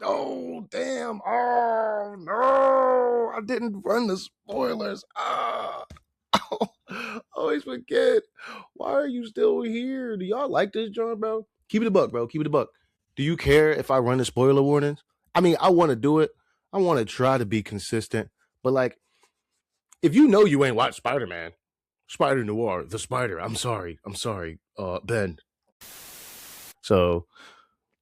Oh, damn. Oh, no. I didn't run the spoilers. Always forget. Why are you still here? Do y'all like this joint, bro? Keep it a buck, bro. Keep it a buck. Do you care if I run the spoiler warnings? I mean, I want to do it. I want to try to be consistent. But, like, if you know you ain't watched Spider-Man, Spider-Noir, the Spider, I'm sorry, Ben. So,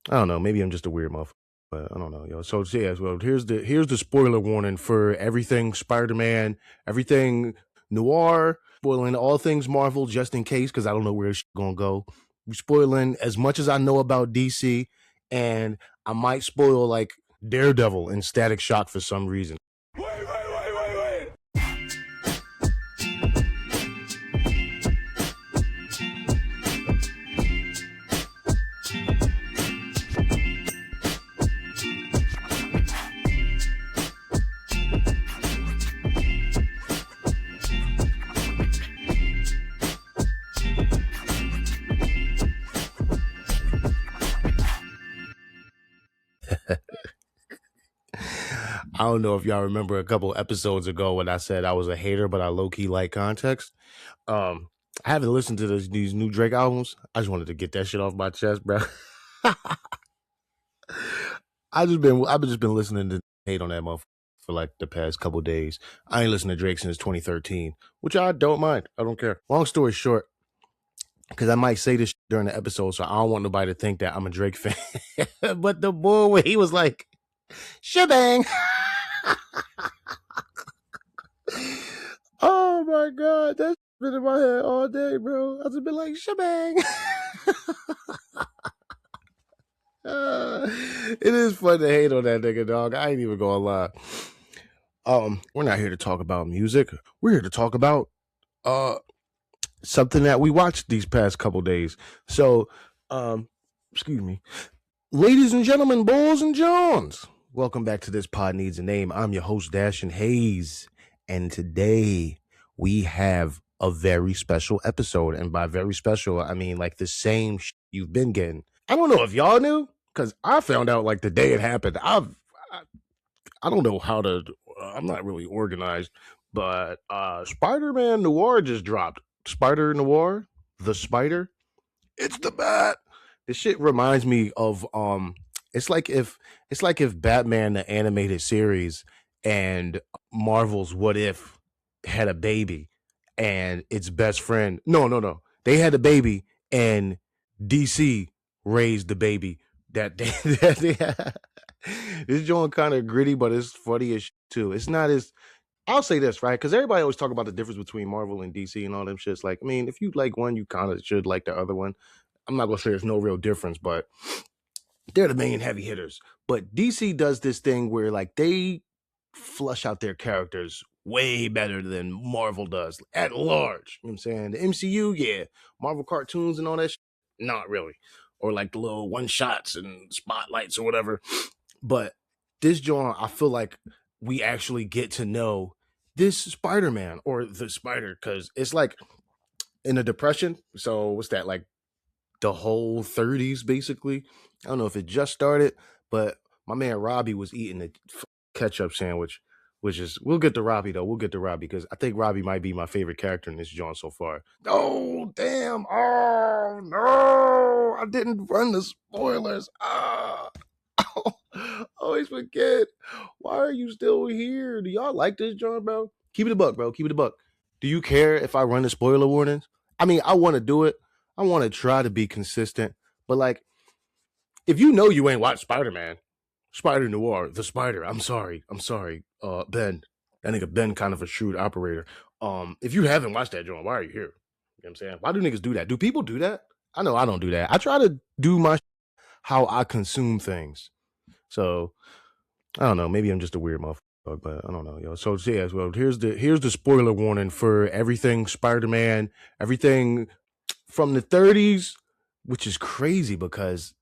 I don't know. Maybe I'm just a weird motherfucker. But I don't know, yo. So yeah, well, here's the spoiler warning for everything Spider-Man, everything Noir, spoiling all things Marvel just in case, because I don't know where it's gonna go. We're spoiling as much as I know about DC, and I might spoil like Daredevil and Static Shock for some reason. Wait. I don't know if y'all remember a couple episodes ago when I said I was a hater, but I low-key like context. I haven't listened to these new Drake albums. I just wanted to get that shit off my chest, bro. I've just been listening to hate on that motherfucker for like the past couple days. I ain't listened to Drake since 2013, which I don't mind. I don't care. Long story short, because I might say this during the episode, so I don't want nobody to think that I'm a Drake fan. But the boy where he was like, shebang. Oh my God, that's been in my head all day, bro. I've just been like, shebang. It is fun to hate on that nigga, dog. I ain't even gonna lie. We're not here to talk about music. We're here to talk about something that we watched these past couple days. So, excuse me. Ladies and gentlemen, boys and Johns, welcome back to This Pod Needs a Name. I'm your host, Dashin Hayes, and today we have a very special episode. And by very special, I mean like the same you've been getting. I don't know if y'all knew, because I found out like the day it happened. I don't know how to. I'm not really organized, but Spider-Man Noir just dropped. Spider-Noir, the Spider. It's the bat. This shit reminds me of It's like if Batman the animated series and Marvel's What If had a baby and its best friend. No. They had a baby and DC raised the baby that they had. This joint kind of gritty, but it's funny as too. It's not as I'll say this, right? Because everybody always talk about the difference between Marvel and DC and all them shits. Like, I mean, if you like one, you kind of should like the other one. I'm not gonna say there's no real difference, but they're the main heavy hitters. But DC does this thing where like they flush out their characters way better than Marvel does at large. You know what I'm saying? The MCU, yeah. Marvel cartoons and all that not really. Or like the little one shots and spotlights or whatever. But this joint, I feel like we actually get to know this Spider-Man or the Spider, because it's like in a depression. So what's that, like the whole 30s basically? I don't know if it just started, but my man Robbie was eating a ketchup sandwich, which is, we'll get to Robbie though. We'll get to Robbie because I think Robbie might be my favorite character in this joint so far. Oh, damn. Oh, no. I didn't run the spoilers. Always forget. Why are you still here? Do y'all like this joint, bro? Keep it a buck, bro. Keep it a buck. Do you care if I run the spoiler warnings? I mean, I want to do it. I want to try to be consistent. But like, if you know you ain't watched Spider-Man, Spider-Noir, the Spider, I'm sorry, Ben. That nigga Ben kind of a shrewd operator. If you haven't watched that joint, why are you here? You know what I'm saying? Why do niggas do that? Do people do that? I know I don't do that. I try to do my how I consume things. So I don't know. Maybe I'm just a weird motherfucker, but I don't know, yo. So yeah, well, here's the spoiler warning for everything Spider-Man, everything from the 30s, which is crazy because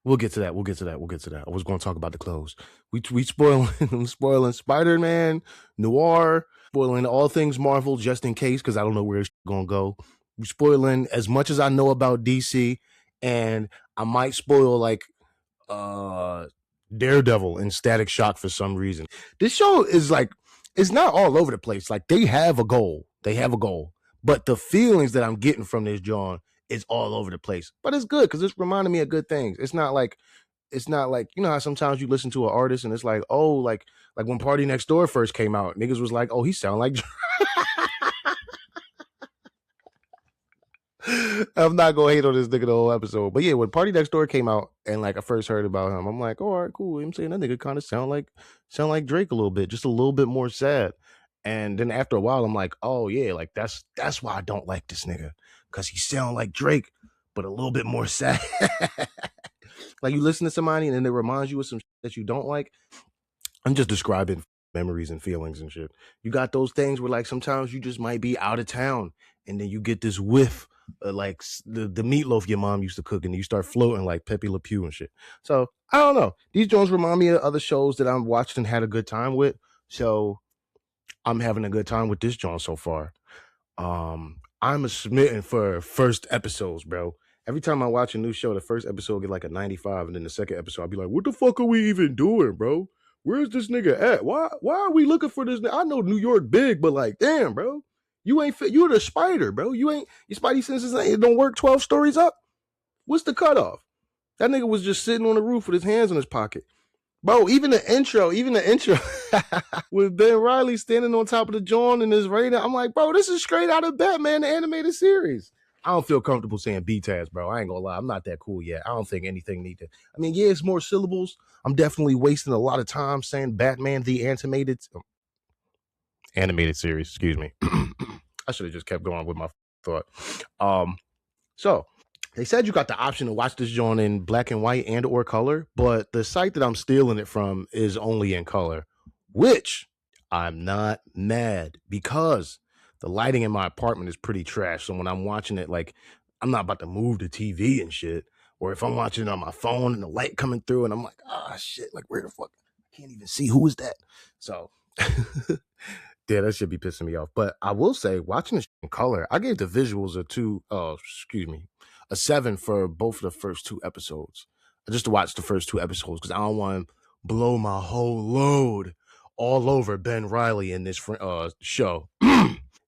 we'll get to that. I was going to talk about the clothes. We spoiling Spider-Man, Noir, spoiling all things Marvel just in case because I don't know where it's going to go. We spoiling as much as I know about DC, and I might spoil like Daredevil and Static Shock for some reason. This show is like, it's not all over the place. Like they have a goal. They have a goal. But the feelings that I'm getting from this John is all over the place. But it's good because it's reminding me of good things. It's not like you know how sometimes you listen to an artist and it's like, oh, like when Party Next Door first came out, niggas was like, oh, he sound like I'm not gonna hate on this nigga the whole episode. But yeah, when Party Next Door came out and like I first heard about him, I'm like, oh, all right, cool. I'm saying that nigga kind of sound like Drake a little bit, just a little bit more sad. And then after a while, I'm like, oh yeah, like that's why I don't like this nigga. Cause he sound like Drake, but a little bit more sad. Like you listen to somebody and then it reminds you of some shit that you don't like. I'm just describing memories and feelings and shit. You got those things where like sometimes you just might be out of town and then you get this whiff of like the meatloaf your mom used to cook and you start floating like Pepe Le Pew and shit. So I don't know. These joints remind me of other shows that I've watched and had a good time with. So I'm having a good time with this joint so far. I'm a smitten for first episodes, bro. Every time I watch a new show, the first episode get like a 95, and then the second episode, I'll be like, "What the fuck are we even doing, bro? Where's this nigga at? Why are we looking for this? I know New York big, but like, damn, bro, you ain't fit. You're the spider, bro. You ain't your spidey senses. It don't work 12 stories up. What's the cutoff? That nigga was just sitting on the roof with his hands in his pocket, bro. Even the intro, with Ben Riley standing on top of the joint in his radar. I'm like, bro, this is straight out of Batman, the animated series. I don't feel comfortable saying BTAS, bro. I ain't gonna lie. I'm not that cool yet. I don't think anything need to. I mean, yeah, it's more syllables. I'm definitely wasting a lot of time saying Batman, the animated series. Excuse me. I should have just kept going with my thought. So they said you got the option to watch this joint in black and white and or color, but the site that I'm stealing it from is only in color, which I'm not mad because the lighting in my apartment is pretty trash. So when I'm watching it, like I'm not about to move the TV and shit. Or if I'm watching it on my phone and the light coming through and I'm like, ah, shit, like where the fuck? I can't even see who is that. So yeah, that should be pissing me off. But I will say, watching this in color, I gave the visuals a 7 for both of the first two episodes. Just to watch the first two episodes because I don't want to blow my whole load all over Ben Riley in this show.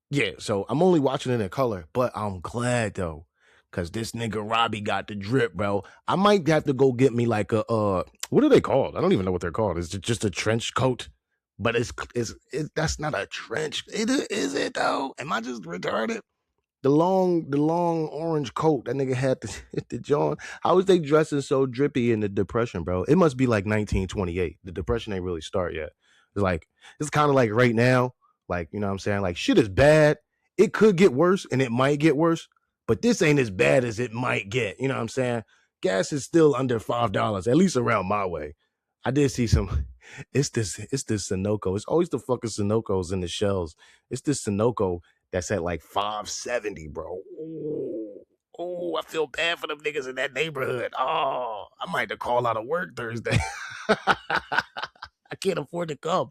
Yeah, so I'm only watching it in color, but I'm glad though, cause this nigga Robbie got the drip, bro. I might have to go get me like a what are they called? I don't even know what they're called. It's just a trench coat, but that's not a trench. Is it though? Am I just retarded? The long orange coat that nigga had the John. How is they dressing so drippy in the Depression, bro? It must be like 1928. The Depression ain't really start yet. It's like it's kind of like right now, like you know what I'm saying. Like shit is bad. It could get worse, and it might get worse, but this ain't as bad as it might get. You know what I'm saying? Gas is still under $5, at least around my way. I did see some. It's this Sunoco. It's always the fucking Sunocos in the shells. It's this Sunoco that's at like 570, bro. Oh, I feel bad for them niggas in that neighborhood. Oh, I might have to call out of work Thursday. I can't afford to come.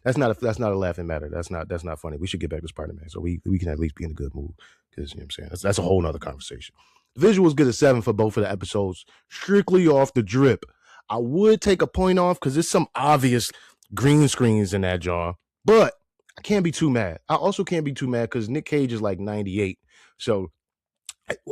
That's not a laughing matter. That's not funny. We should get back to Spider-Man so we can at least be in a good mood. Because you know what I'm saying? That's a whole nother conversation. The visuals get a 7 for both of the episodes, strictly off the drip. I would take a point off because there's some obvious green screens in that jar, but I can't be too mad. I also can't be too mad because Nick Cage is like 98. So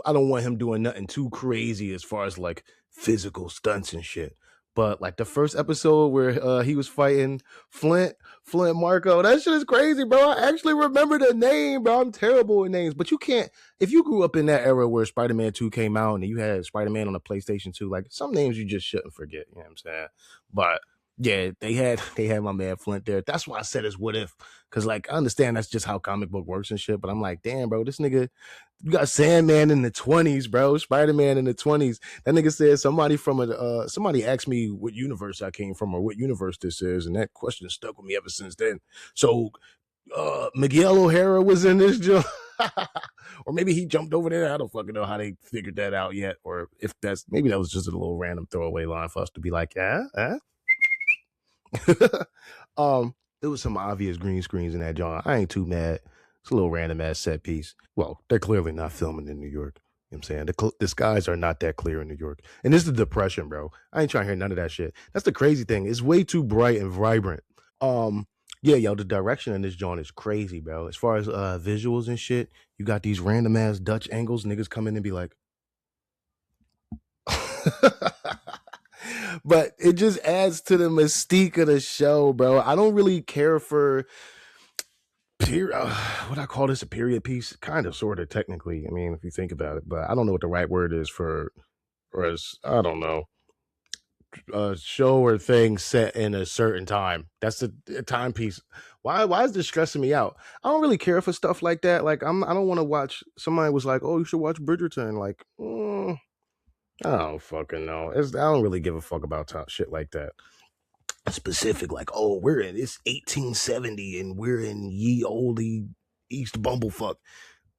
I don't want him doing nothing too crazy as far as like physical stunts and shit. But like the first episode where he was fighting Flint Marco, that shit is crazy, bro. I actually remember the name, bro. I'm terrible with names, but you can't. If you grew up in that era where Spider-Man 2 came out and you had Spider-Man on the PlayStation 2, like some names you just shouldn't forget. You know what I'm saying? But yeah, they had my man Flint there. That's why I said it's what if, because like I understand that's just how comic book works and shit. But I'm like, damn, bro, this nigga, you got Sandman in the 20s, bro. Spider-Man in the 20s. That nigga said somebody asked me what universe I came from or what universe this is, and that question stuck with me ever since then. So Miguel O'Hara was in this joint. Or maybe he jumped over there. I don't fucking know how they figured that out yet. Or if maybe that was just a little random throwaway line for us to be like, yeah. There was some obvious green screens in that joint. I ain't too mad. It's a little random ass set piece. Well, they're clearly not filming in New York. I'm saying the skies are not that clear in New York, and this is the depression, bro. I ain't trying to hear none of that shit. That's the crazy thing. It's way too bright and vibrant. Um, yeah, yo, the direction in this joint is crazy, bro. As far as visuals and shit, you got these random ass Dutch angles. Niggas come in and be like, but it just adds to the mystique of the show, bro. I don't really care for what I call this a period piece, kind of, sort of, technically. I mean, if you think about it, but I don't know what the right word is for, or as I don't know, a show or thing set in a certain time. That's a timepiece. Why is this stressing me out? I don't really care for stuff like that. Like I don't want to watch. Somebody was like, "Oh, you should watch Bridgerton." Like, I don't fucking know. I don't really give a fuck about shit like that. Specific, like, oh, we're in it's 1870 and we're in ye olde East Bumblefuck.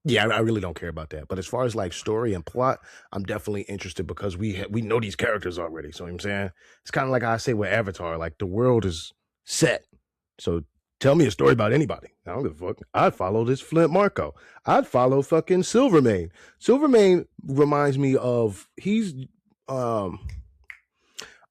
Yeah, I really don't care about that. But as far as like story and plot, I'm definitely interested because we know these characters already. So you know what I'm saying, it's kind of like I say with Avatar, like the world is set. So tell me a story about anybody. I don't give a fuck. I'd follow this Flint Marco. I'd follow fucking Silvermane. Silvermane reminds me of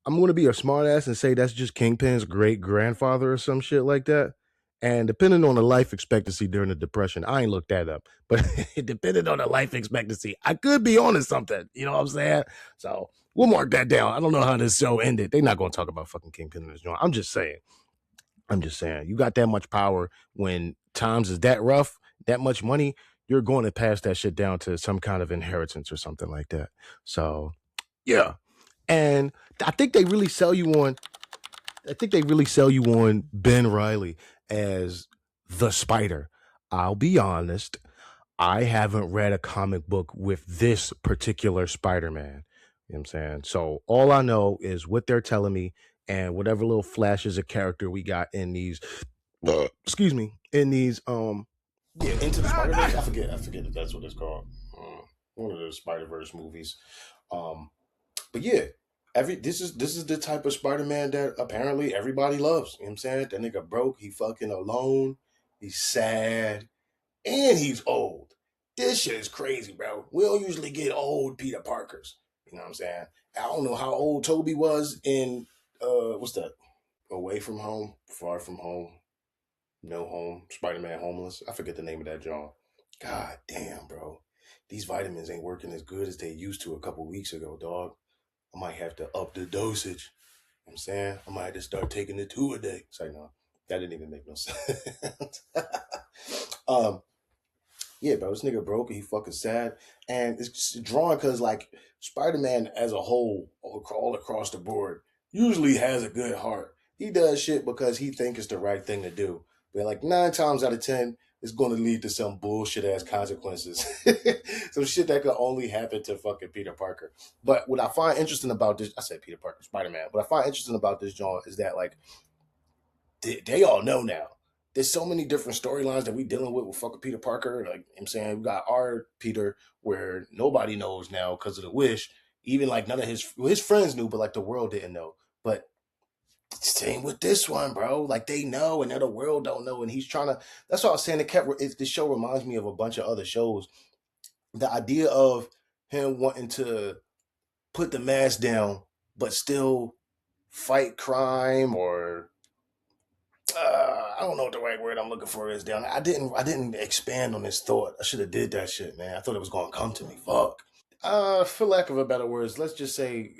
I'm going to be a smartass and say that's just Kingpin's great grandfather or some shit like that. And depending on the life expectancy during the Depression, I ain't looked that up, but depending on the life expectancy, I could be onto something. You know what I'm saying? So we'll mark that down. I don't know how this show ended. They're not going to talk about fucking Kingpin in this joint. I'm just saying. You got that much power when times is that rough, that much money, you're going to pass that shit down to some kind of inheritance or something like that. So, yeah. And I think they really sell you on Ben Reilly as the Spider. I'll be honest, I haven't read a comic book with this particular Spider-Man. You know what I'm saying? So all I know is what they're telling me and whatever little flashes of character we got in these in these Into the Spider-Verse. I forget if that's what it's called. One of those Spider-Verse movies. But yeah, this is the type of Spider-Man that apparently everybody loves. You know what I'm saying? That nigga broke, he fucking alone, he's sad, and he's old. This shit is crazy, bro. We don't usually get old Peter Parkers. You know what I'm saying? I don't know how old Toby was in what's that? Away from Home, Far From Home, No Home, Spider-Man Homeless. I forget the name of that John. God damn, bro. These vitamins ain't working as good as they used to a couple weeks ago, dog. I might have to up the dosage. You know what I'm saying? I might have to start taking it 2 a day. Say no. That didn't even make no sense. um, yeah, bro, this nigga broke. He fucking sad, and it's drawn because like Spider-Man as a whole, all across the board, usually has a good heart. He does shit because he thinks it's the right thing to do, but like 9 times out of 10, it's going to lead to some bullshit ass consequences. Some shit that could only happen to fucking Peter Parker. But what I find interesting about this, I said Peter Parker, Spider-Man. What I find interesting about this, John, is that like they all know now. There's so many different storylines that we dealing with fucking Peter Parker. Like, you know what I'm saying, we got our Peter where nobody knows now because of the wish. Even like none of his friends knew, but like the world didn't know. But same with this one, bro. Like they know, and the world don't know, and he's trying to. That's what I was saying. This show reminds me of a bunch of other shows. The idea of him wanting to put the mask down, but still fight crime or I don't know what the right word I'm looking for is down. I didn't expand on this thought. I should have did that shit, man. I thought it was gonna come to me. Fuck. For lack of a better words, let's just say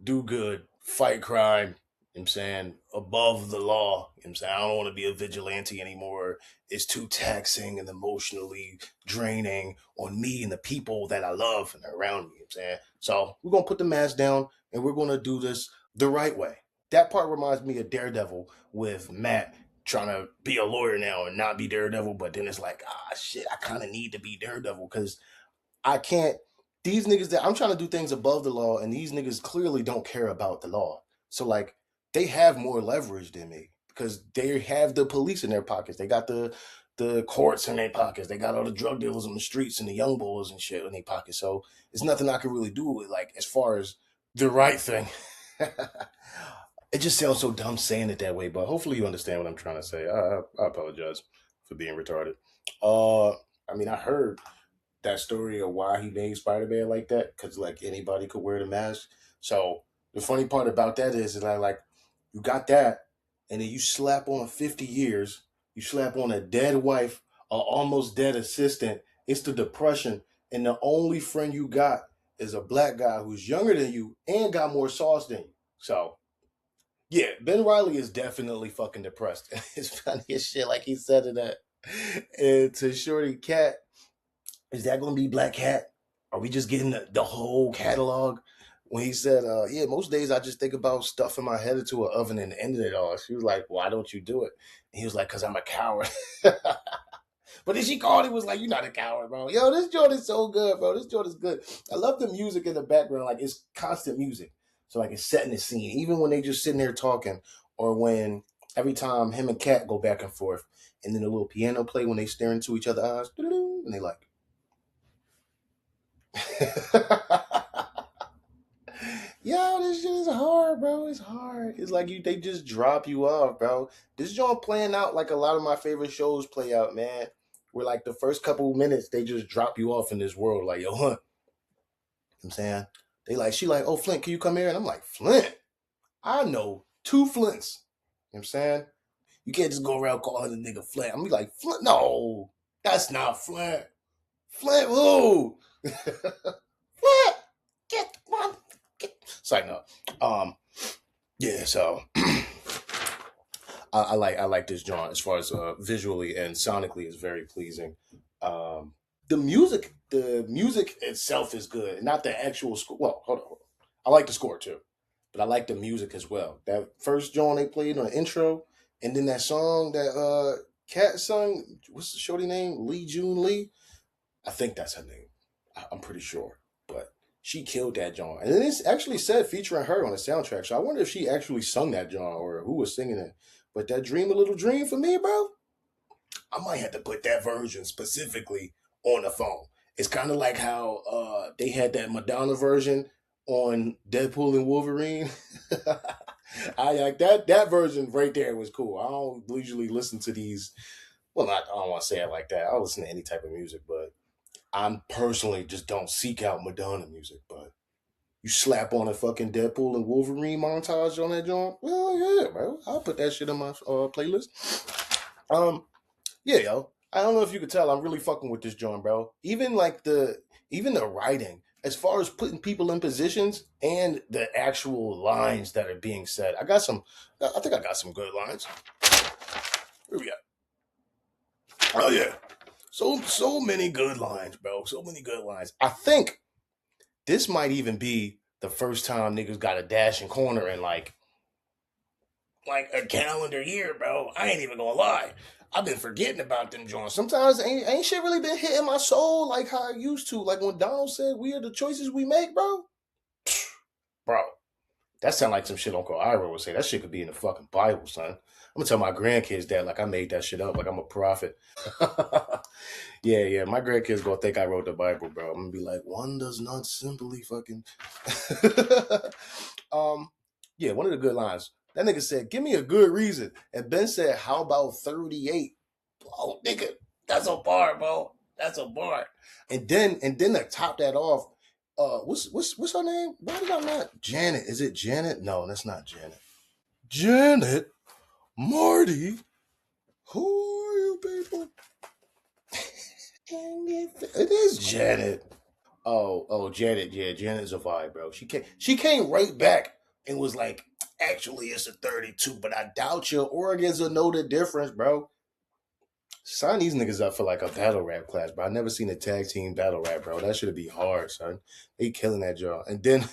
do good, fight crime. You know what I'm saying, above the law. You know what I'm saying, I don't want to be a vigilante anymore. It's too taxing and emotionally draining on me and the people that I love and around me. You know what I'm saying, so we're gonna put the mask down and we're gonna do this the right way. That part reminds me of Daredevil with Matt trying to be a lawyer now and not be Daredevil, but then it's like, shit, I kind of need to be Daredevil because I can't. These niggas that I'm trying to do things above the law, and these niggas clearly don't care about the law. So like, they have more leverage than me because they have the police in their pockets. They got the courts in their pockets. They got all the drug dealers on the streets and the young boys and shit in their pockets. So it's nothing I can really do with like as far as the right thing. It just sounds so dumb saying it that way, but hopefully you understand what I'm trying to say. I apologize for being retarded. I mean, I heard that story of why he made Spider-Man like that, because like anybody could wear the mask. So the funny part about that is that like you got that, and then you slap on 50 years, you slap on a dead wife, a almost dead assistant. It's the depression, and the only friend you got is a black guy who's younger than you and got more sauce than you. So yeah, Ben Riley is definitely fucking depressed. It's funny as shit, like he said it that. And to Shorty Cat, is that gonna be Black Cat? Are we just getting the whole catalog? When he said, yeah, most days I just think about stuffing my head into an oven and ending it all. She was like, why don't you do it? And he was like, because I'm a coward. But then she called him, was like, you're not a coward, bro. Yo, this joint is so good, bro. This joint is good. I love the music in the background. Like, it's constant music. So, like, it's setting the scene. Even when they just sitting there talking, or when every time him and Kat go back and forth, and then a little piano play when they stare into each other's eyes, and they like, yo, this shit is hard, bro. It's hard. It's like they just drop you off, bro. This joint playing out like a lot of my favorite shows play out, man. Where like the first couple minutes they just drop you off in this world, like yo, huh? You know what I'm saying they like she like, oh Flint, can you come here? And I'm like, Flint, I know two Flints. You know what I'm saying you can't just go around calling a nigga Flint. I'm gonna be like, Flint, no, that's not Flint. Flint, who? Flint, get one. It's like no. Yeah, so I like this joint as far as visually and sonically is very pleasing. The music itself is good, not the actual score. Well, hold on. I like the score too, but I like the music as well. That first joint they played on the intro, and then that song that Cat sung. What's the shorty name? Lee June Lee. I think that's her name. I'm pretty sure, but she killed that joint, and then it's actually said featuring her on the soundtrack. So I wonder if she actually sung that joint or who was singing it. But that "Dream a Little Dream" for me, bro, I might have to put that version specifically on the phone. It's kind of like how they had that Madonna version on Deadpool and Wolverine. I like that version right there was cool. I don't usually listen to these. Well, not I don't want to say it like that. I'll listen to any type of music, but I personally just don't seek out Madonna music. But you slap on a fucking Deadpool and Wolverine montage on that joint. Well, yeah, bro. I'll put that shit on my playlist. Um, yeah, yo. I don't know if you could tell, I'm really fucking with this joint, bro. Even the writing, as far as putting people in positions and the actual lines that are being said. I think I got some good lines. Where we at? Oh yeah. So many good lines, bro. So many good lines. I think this might even be the first time niggas got a dash and corner in like a calendar year, bro. I ain't even gonna lie. I've been forgetting about them joints. Sometimes ain't shit really been hitting my soul like how I used to. Like when Donald said, "We are the choices we make," bro. Bro, that sound like some shit Uncle Ira would say. That shit could be in the fucking Bible, son. I'm gonna tell my grandkids that like I made that shit up, like I'm a prophet. Yeah. My grandkids gonna think I wrote the Bible, bro. I'm gonna be like, one does not simply fucking. um, yeah, one of the good lines. That nigga said, "Give me a good reason," and Ben said, "How about 38?" Oh, nigga, that's a bar, bro. That's a bar. And then to top that off, what's her name? Why did I not Janet? Is it Janet? No, that's not Janet. Janet, Marty, who are you people? It is Janet. Oh, Janet. Yeah, Janet's a vibe, bro. She came right back and was like, "Actually, it's a 32, but I doubt your organs will know the difference, bro." Sign these niggas up for like a battle rap class, bro. I never seen a tag team battle rap, bro. That should be hard, son. They killing that joint. And then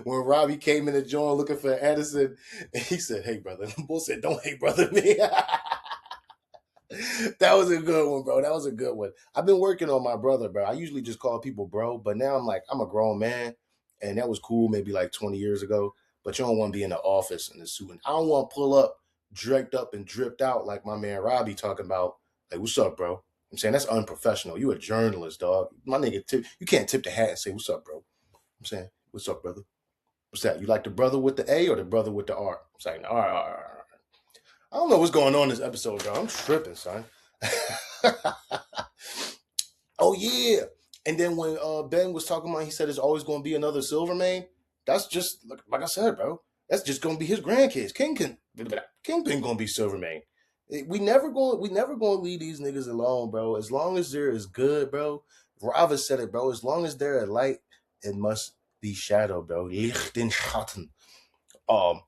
when Robbie came in the joint looking for Addison, he said, "Hey, brother." Bull said, "Don't hate brother me." That was a good one, bro. That was a good one. I've been working on my brother, bro. I usually just call people bro, but now I'm like, I'm a grown man, and that was cool maybe like 20 years ago. But you don't want to be in the office in the suit. And I don't want to pull up, drecked up and dripped out like my man Robbie talking about, like, "What's up, bro?" I'm saying that's unprofessional. You a journalist, dog. My nigga, you can't tip the hat and say, "What's up, bro?" I'm saying, "What's up, brother?" What's that? You like the brother with the A or the brother with the R? I'm saying, all right, all right, all right. I don't know what's going on in this episode, bro. I'm tripping, son. Oh yeah. And then when Ben was talking about, he said it's always going to be another Silvermane. That's just like I said, bro. That's just going to be his grandkids. Kingpin going to be Silvermane. We never going to leave these niggas alone, bro. As long as they're as good, bro. Rava said it, bro. As long as they're a light, it must be shadow, bro. Licht and Schatten. Um,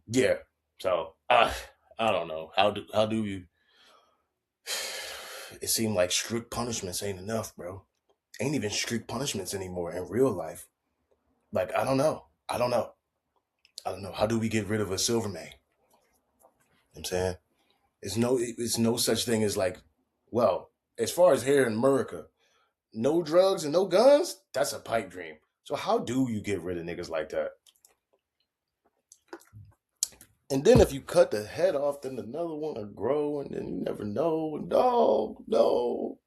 yeah. So I don't know. How do you? It seemed like strict punishments ain't enough, bro. Ain't even strict punishments anymore in real life. Like, I don't know. I don't know. I don't know. How do we get rid of a Silvermane? You know what I'm saying? It's no such thing as like, well, as far as here in America, no drugs and no guns, that's a pipe dream. So how do you get rid of niggas like that? And then if you cut the head off, then another one will grow, and then you never know. No, no.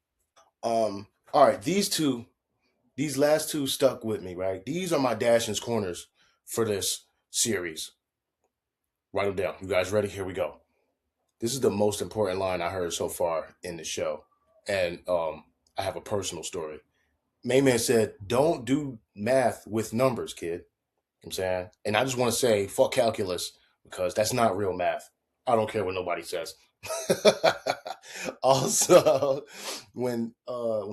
All right, these last two stuck with me, right? These are my Dashing's corners for this series. Write them down. You guys ready? Here we go. This is the most important line I heard so far in the show. And I have a personal story. Mayman said, don't do math with numbers, kid. You know what I'm saying? And I just want to say, fuck calculus, because that's not real math. I don't care what nobody says. Also, when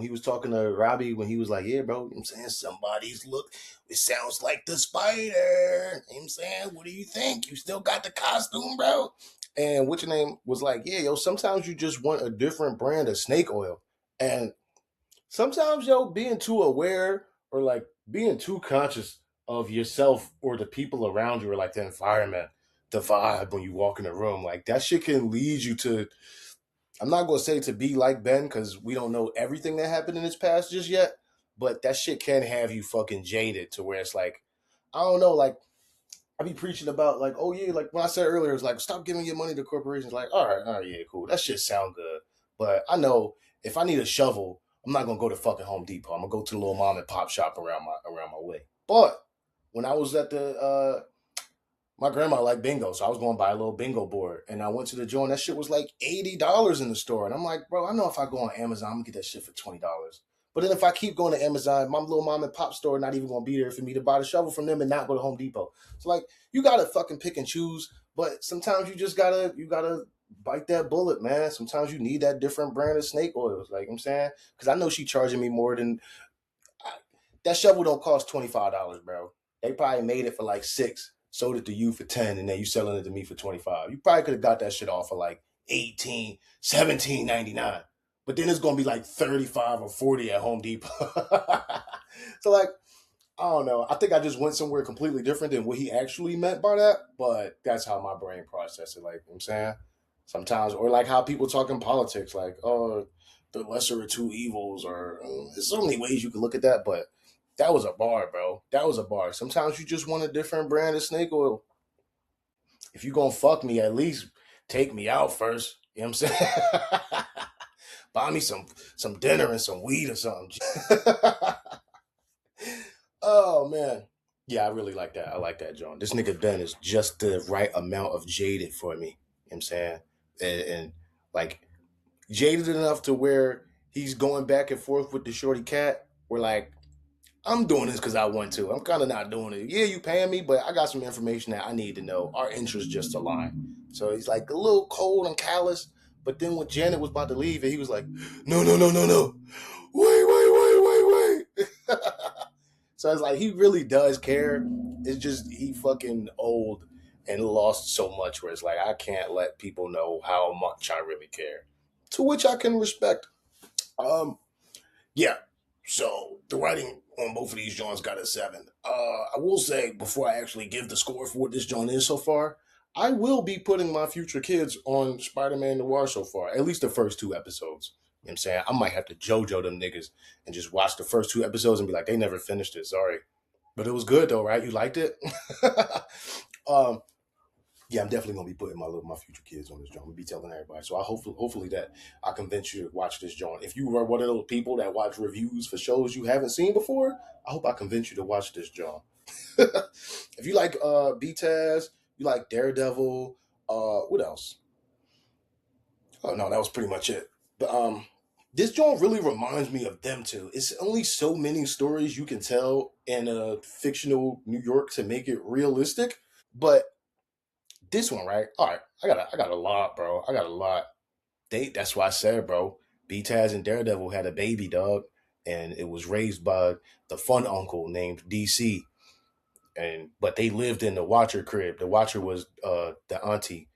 he was talking to Robbie, when he was like, yeah, bro, you know what I'm saying, somebody's look, it sounds like the spider. You know what I'm saying, what do you think? You still got the costume, bro? And what's your name was like, yeah, yo, sometimes you just want a different brand of snake oil. And sometimes, yo, being too aware or like being too conscious of yourself or the people around you or like the environment, the vibe when you walk in the room, like that shit can lead you to, I'm not gonna say to be like Ben because we don't know everything that happened in his past just yet, but that shit can have you fucking jaded to where it's like, I don't know, like I be preaching about like, oh yeah, like when I said earlier, it's like stop giving your money to corporations. Like, all right, yeah, cool, that shit sound good, but I know if I need a shovel, I'm not gonna go to fucking Home Depot. I'm gonna go to the little mom and pop shop around my way. But when I was at the my grandma liked bingo, so I was going to buy a little bingo board, and I went to the joint. That shit was like $80 in the store, and I'm like, bro, I know if I go on Amazon, I'm gonna get that shit for $20. But then if I keep going to Amazon, my little mom and pop store not even gonna be there for me to buy the shovel from them and not go to Home Depot. So like, you gotta fucking pick and choose, but sometimes you gotta bite that bullet, man. Sometimes you need that different brand of snake oils, like I'm saying, because I know she charging me more than that shovel don't cost $25, bro. They probably made it for like 6, sold it to you for 10, and then you selling it to me for 25. You probably could have got that shit off for like 18, 17.99. But then it's gonna be like 35 or 40 at Home Depot. So like, I don't know. I think I just went somewhere completely different than what he actually meant by that, but that's how my brain processed it. Like, you know what I'm saying? Sometimes, or like how people talk in politics, like, oh, the lesser of two evils, or there's so many ways you can look at that, but that was a bar, bro. That was a bar. Sometimes you just want a different brand of snake oil. If you gonna fuck me, at least take me out first. You know what I'm saying? Buy me some dinner and some weed or something. Oh man. Yeah, I really like that. I like that, John. This nigga Ben is just the right amount of jaded for me. You know what I'm saying? And like jaded enough to where he's going back and forth with the shorty cat. We're like, I'm doing this because I want to. I'm kind of not doing it. Yeah, you paying me, but I got some information that I need to know. Our interests just align. So he's like a little cold and callous. But then when Janet was about to leave, and he was like, no, no, no, no, no. Wait. So it's like he really does care. It's just he fucking old and lost so much where it's like I can't let people know how much I really care. To which I can respect. Um, yeah. So the writing on both of these joints got a 7. I will say before I actually give the score for what this joint is so far, I will be putting my future kids on Spider-Man Noir so far. At least the first 2 episodes. You know what I'm saying? I might have to JoJo them niggas and just watch the first 2 episodes and be like, they never finished it. Sorry. But it was good though, right? You liked it? um, yeah, I'm definitely gonna be putting my future kids on this joint. I'm gonna be telling everybody. So I hopefully that I convince you to watch this joint. If you are one of those people that watch reviews for shows you haven't seen before, I hope I convince you to watch this joint. If you like BTAS, you like Daredevil, what else? Oh no, that was pretty much it. But This joint really reminds me of them too. It's only so many stories you can tell in a fictional New York to make it realistic. But this one, right? All right, I got a lot, bro. I got a lot. That's why I said, bro. B Taz and Daredevil had a baby, dog, and it was raised by the fun uncle named DC. And but they lived in the Watcher crib. The Watcher was the auntie.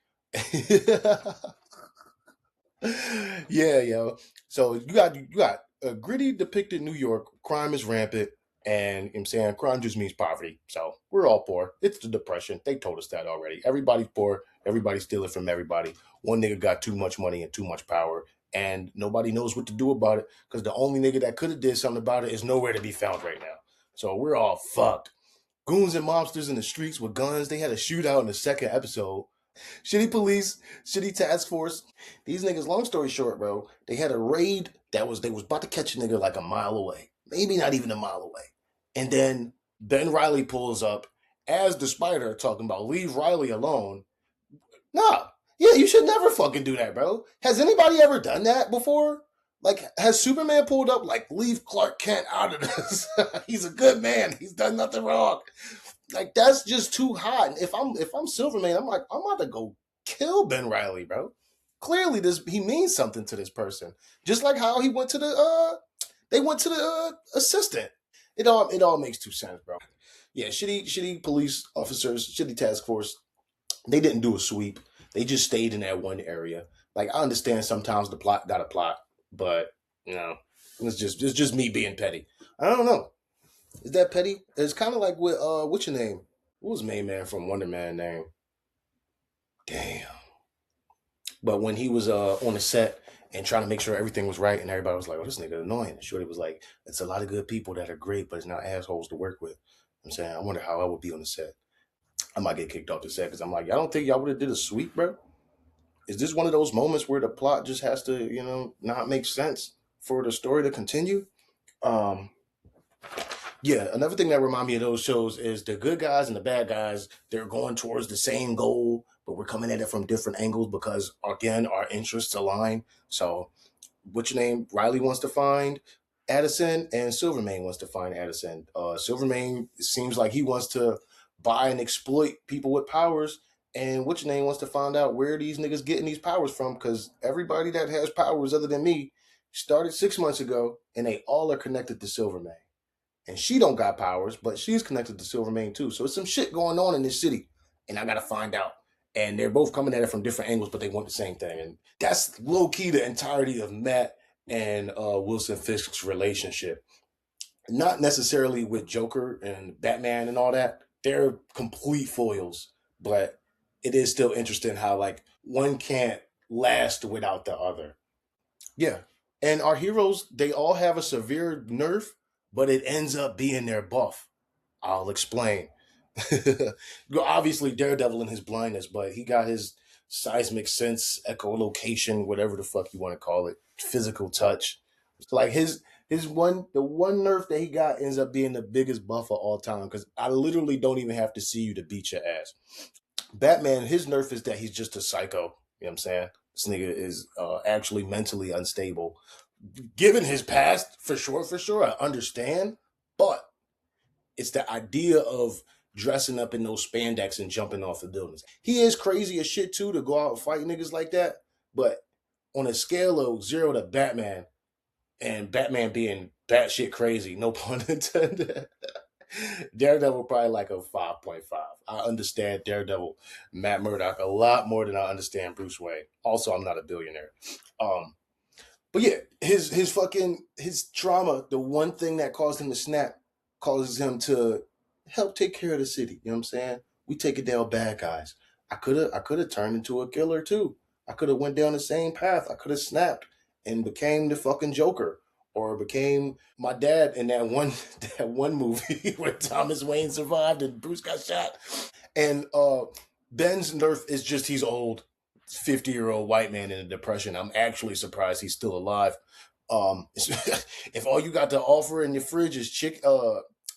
Yeah, yo. So you got a gritty depicted New York. Crime is rampant, and I'm saying crime just means poverty. So we're all poor. It's the depression. They told us that already. Everybody's poor. Everybody's stealing from everybody. One nigga got too much money and too much power, and nobody knows what to do about it because the only nigga that could have did something about it is nowhere to be found right now. So we're all fucked. Goons and mobsters in the streets with guns. They had a shootout in the second episode. Shitty police, shitty task force. These niggas, long story short, bro, they had a raid they was about to catch a nigga like a mile away. Maybe not even a mile away. And then Ben Riley pulls up as the spider talking about leave Riley alone. Nah. Yeah, you should never fucking do that, bro. Has anybody ever done that before? Like, has Superman pulled up like leave Clark Kent out of this? He's a good man. He's done nothing wrong. Like that's just too hot. And if I'm Silverman, I'm like, I'm about to go kill Ben Riley, bro. Clearly this he means something to this person. Just like how he went to the they went to the assistant. It all makes two cents, bro. Yeah, shitty police officers, shitty task force. They didn't do a sweep. They just stayed in that one area. Like I understand sometimes the plot got a plot, but you know, it's just me being petty. I don't know. Is that petty? It's kind of like with what's your name? What was main man from Wonder Man name? Damn. But when he was on the set and trying to make sure everything was right, and everybody was like, "Oh, this nigga annoying." And Shorty was like, "It's a lot of good people that are great, but it's not assholes to work with." I'm saying, I wonder how I would be on the set. I might get kicked off the set because I'm like, I don't think y'all would have did a sweep, bro. Is this one of those moments where the plot just has to, not make sense for the story to continue? Um, Yeah, another thing that remind me of those shows is the good guys and the bad guys, they're going towards the same goal, but we're coming at it from different angles because again, our interests align. So what's your name? Riley wants to find Addison and Silvermane wants to find Addison. Silvermane seems like he wants to buy and exploit people with powers. And what's your name wants to find out where these niggas getting these powers from because everybody that has powers other than me started 6 months ago and they all are connected to Silvermane and she don't got powers, but she's connected to Silvermane too. So it's some shit going on in this city, and I gotta find out. And they're both coming at it from different angles, but they want the same thing. And that's low key the entirety of Matt and Wilson Fisk's relationship. Not necessarily with Joker and Batman and all that. They're complete foils, but it is still interesting how like one can't last without the other. Yeah. And our heroes, they all have a severe nerf, but it ends up being their buff. I'll explain. Obviously, Daredevil in his blindness, but he got his seismic sense, echolocation, whatever the fuck you want to call it, physical touch. So like the one nerf that he got ends up being the biggest buff of all time because I literally don't even have to see you to beat your ass. Batman, his nerf is that he's just a psycho. You know what I'm saying? This nigga is actually mentally unstable. Given his past, for sure, I understand. But it's the idea of dressing up in those spandex and jumping off the buildings. He is crazy as shit too to go out and fight niggas like that. But on a scale of 0 to Batman, and Batman being batshit crazy, no pun intended. Daredevil probably like a 5.5. I understand Daredevil, Matt Murdock a lot more than I understand Bruce Wayne. Also, I'm not a billionaire. Um, but yeah, his trauma, the one thing that caused him to snap, causes him to help take care of the city. You know what I'm saying? We take it down bad guys. I could have turned into a killer too. I could have went down the same path. I could have snapped and became the fucking Joker. Or became my dad in that one that one movie where Thomas Wayne survived and Bruce got shot. And Ben's nerf is just he's old, 50-year-old white man in a depression. I'm actually surprised he's still alive. If all you got to offer in your fridge is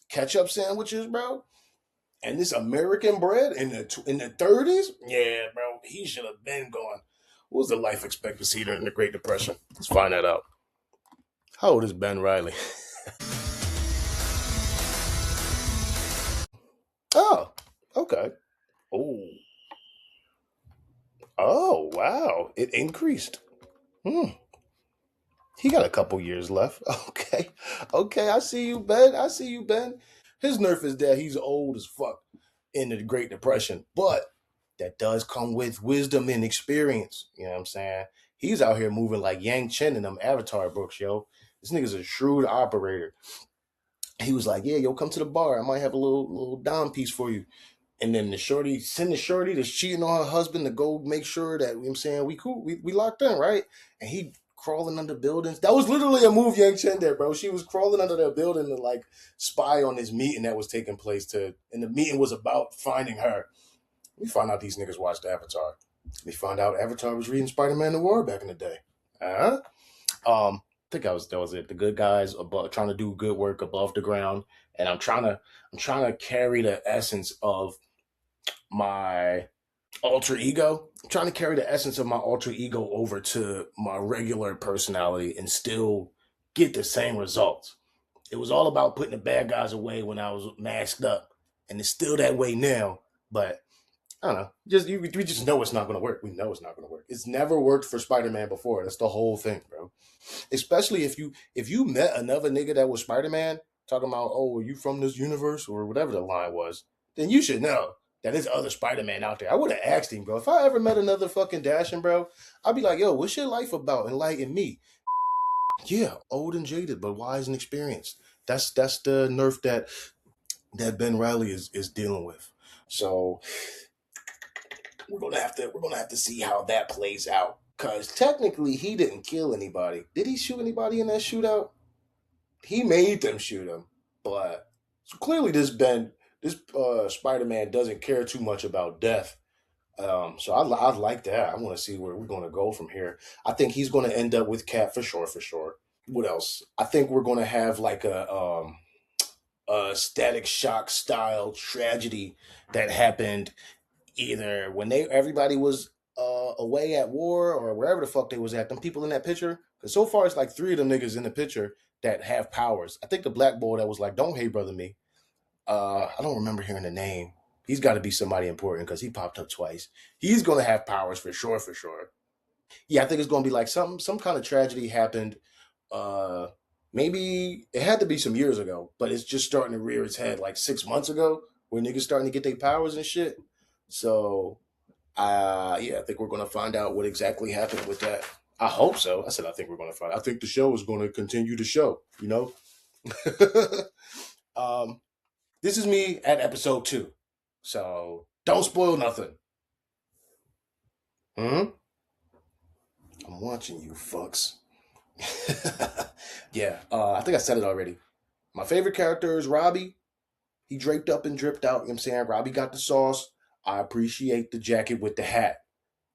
ketchup sandwiches, bro, and this American bread in the 30s, yeah, bro, he should have been gone. What was the life expectancy during the Great Depression? Let's find that out. How old is Ben Riley? Oh, okay. Oh, oh, wow. It increased. Hmm. He got a couple years left. Okay. Okay, I see you, Ben. I see you, Ben. His nerf is that he's old as fuck in the Great Depression, but that does come with wisdom and experience. You know what I'm saying? He's out here moving like Yang Chen in them Avatar books, yo. This nigga's a shrewd operator. He was like, "Yeah, yo, come to the bar. I might have a little dime piece for you." And then the shorty send the shorty that's cheating on her husband to go make sure that, you know what I'm saying, we cool, we locked in, right? And he crawling under buildings. That was literally a move Yang Chen there, bro. She was crawling under the building to like spy on this meeting that was taking place and the meeting was about finding her. We found out these niggas watched Avatar. We found out Avatar was reading Spider-Man Noir back in the day. Uh-huh. I think that was it. The good guys above trying to do good work above the ground. And I'm trying to carry the essence of my alter ego. I'm trying to carry the essence of my alter ego over to my regular personality and still get the same results. It was all about putting the bad guys away when I was masked up, and it's still that way now. But I don't know. We just know it's not going to work. We know it's not going to work. It's never worked for Spider-Man before. That's the whole thing, bro. Especially if you met another nigga that was Spider-Man talking about, oh, are you from this universe or whatever the line was, then you should know that there's other Spider-Man out there. I would have asked him, bro. If I ever met another fucking Dashing, bro, I'd be like, yo, what's your life about? Enlighten me. Yeah, old and jaded, but wise and experienced. That's the nerf that Ben Riley is dealing with. So we're gonna have to see how that plays out. Cause technically he didn't kill anybody. Did he shoot anybody in that shootout? He made them shoot him. But so clearly this Spider-Man doesn't care too much about death. So I like that. I want to see where we're going to go from here. I think he's going to end up with Cat for sure, for sure. What else? I think we're going to have like a Static Shock style tragedy that happened either when everybody was away at war or wherever the fuck they was at. Them people in that picture, because so far it's like three of them niggas in the picture that have powers. I think the black boy that was like, "Don't hate brother me." I don't remember hearing the name. He's got to be somebody important because he popped up twice. He's gonna have powers for sure, for sure. Yeah, I think it's gonna be like some kind of tragedy happened. Uh, Maybe it had to be some years ago, but it's just starting to rear its head like 6 months ago, where niggas starting to get their powers and shit. So, yeah, I think we're gonna find out what exactly happened with that. I hope so. I said I think we're gonna find. I think the show is going to continue to show. You know. um, this is me at episode 2, so don't spoil nothing. Hmm? I'm watching you, fucks. Yeah, I think I said it already. My favorite character is Robbie. He draped up and dripped out. You know what I'm saying? Robbie got the sauce. I appreciate the jacket with the hat.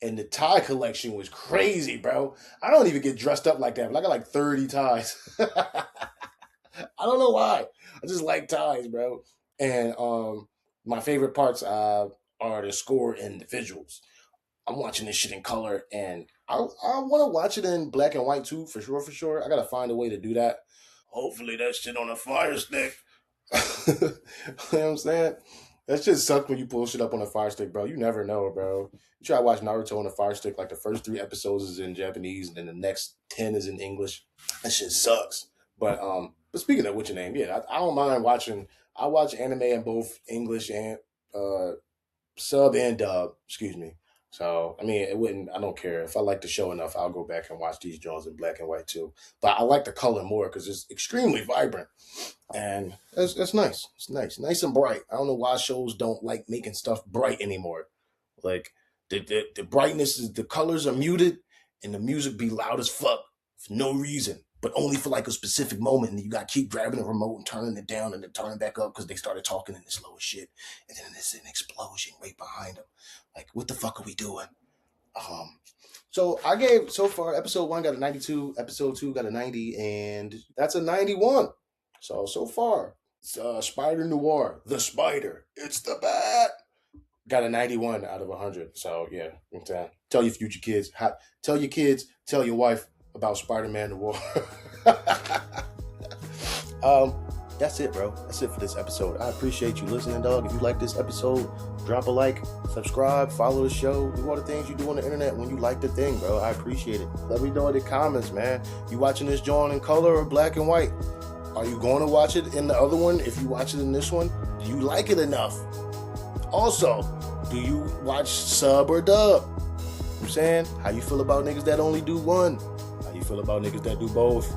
And the tie collection was crazy, bro. I don't even get dressed up like that, but I got like 30 ties. I don't know why. I just like ties, bro. And my favorite parts are the score and the visuals. I'm watching this shit in color, and I want to watch it in black and white too, for sure, for sure. I gotta find a way to do that. Hopefully, that shit on a fire stick. You know what I'm saying? That shit sucks when you pull shit up on a fire stick, bro. You never know, bro. You try to watch Naruto on a fire stick, like the first 3 episodes is in Japanese, and then the next 10 is in English. That shit sucks. But speaking of which your name, yeah, I don't mind watching. I watch anime in both English and uh sub and dub. Excuse me. So I mean, it wouldn't. I don't care if I like the show enough. I'll go back and watch these Jones in black and white too. But I like the color more because it's extremely vibrant, and that's nice. It's nice and bright. I don't know why shows don't like making stuff bright anymore. Like the brightness is the colors are muted, and the music be loud as fuck for no reason, but only for like a specific moment. And you got to keep grabbing the remote and turning it down and then turning it back up because they started talking in the slow as shit, and then there's an explosion right behind them. Like, what the fuck are we doing? Um, so I gave so far episode 1 got a 92, episode 2 got a 90, and that's a 91. So far, Spider-Noir, the Spider, it's the bat. Got a 91 out of 100. So yeah, tell your future kids, tell your kids, tell your wife, about Spider-Man Noir. That's it, bro. That's it for this episode. I appreciate you listening, dog. If you like this episode, drop a like, subscribe, follow the show. Do all the things you do on the internet when you like the thing, bro. I appreciate it. Let me know in the comments, man. You watching this joint in color or black and white? Are you going to watch it in the other one? If you watch it in this one, do you like it enough? Also, do you watch sub or dub? I'm saying, how you feel about niggas that only do one? How you feel about niggas that do both?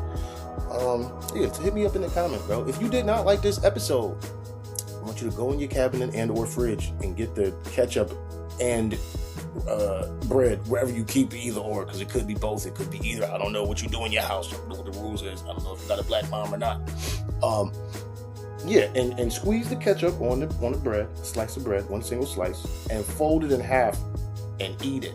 Yeah, hit me up in the comments, bro. If you did not like this episode, I want you to go in your cabinet and or fridge and get the ketchup and bread wherever you keep either or, because it could be both, it could be either. I don't know what you do in your house. I don't know what the rules is. I don't know if you got a black mom or not. Yeah, and squeeze the ketchup on the bread, a slice of bread, one single slice, and fold it in half and eat it.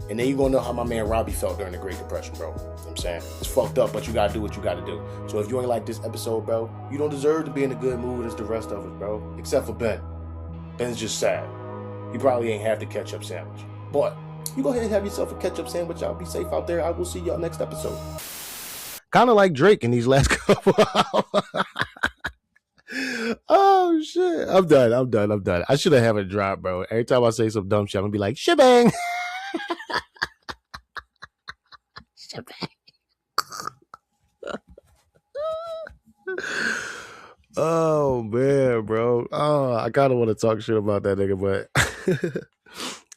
And then you're gonna know how my man Robbie felt during the Great Depression, bro. You know what I'm saying? It's fucked up, but you gotta do what you gotta do. So if you ain't like this episode, bro, you don't deserve to be in a good mood as the rest of us, bro. Except for Ben. Ben's just sad. He probably ain't have the ketchup sandwich. But you go ahead and have yourself a ketchup sandwich. Y'all be safe out there. I will see y'all next episode. Kind of like Drake in these last couple hours. Oh shit. I'm done. I should have it drop, bro. Every time I say some dumb shit, I'm gonna be like, shebang. Oh man, bro. Oh, I kind of want to talk shit about that nigga, but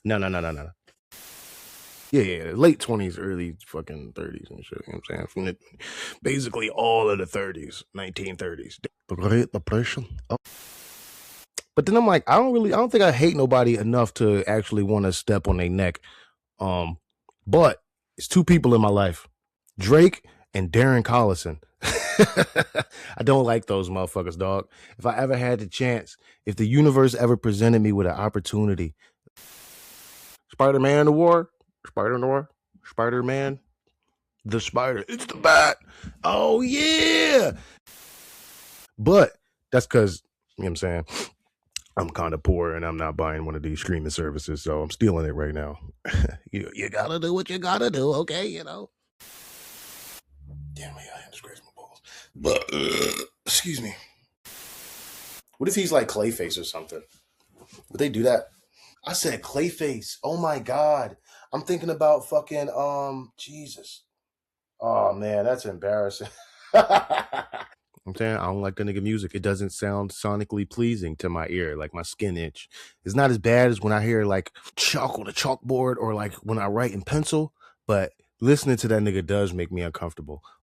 no. Yeah, late 20s, early fucking 30s and shit. You know what I'm saying? From basically all of the 30s, 1930s. The Great Depression. Oh. But then I'm like, I don't think I hate nobody enough to actually want to step on their neck. But it's two people in my life, Drake and Darren Collison. I don't like those motherfuckers, dog. If I ever had the chance, if the universe ever presented me with an opportunity, Spider-Man Noir, Spider-Man, the Spider, it's the Bat. Oh yeah. But that's because, you know what I'm saying, I'm kind of poor and I'm not buying one of these streaming services, so I'm stealing it right now. You gotta do what you gotta do, okay, you know. Damn, I had to scratch my balls. But excuse me. What if he's like Clayface or something? Would they do that? I said Clayface. Oh my god. I'm thinking about fucking Jesus. Oh man, that's embarrassing. I'm saying I don't like the nigga music. It doesn't sound sonically pleasing to my ear, like my skin itch. It's not as bad as when I hear like chalk on a chalkboard or like when I write in pencil, but listening to that nigga does make me uncomfortable.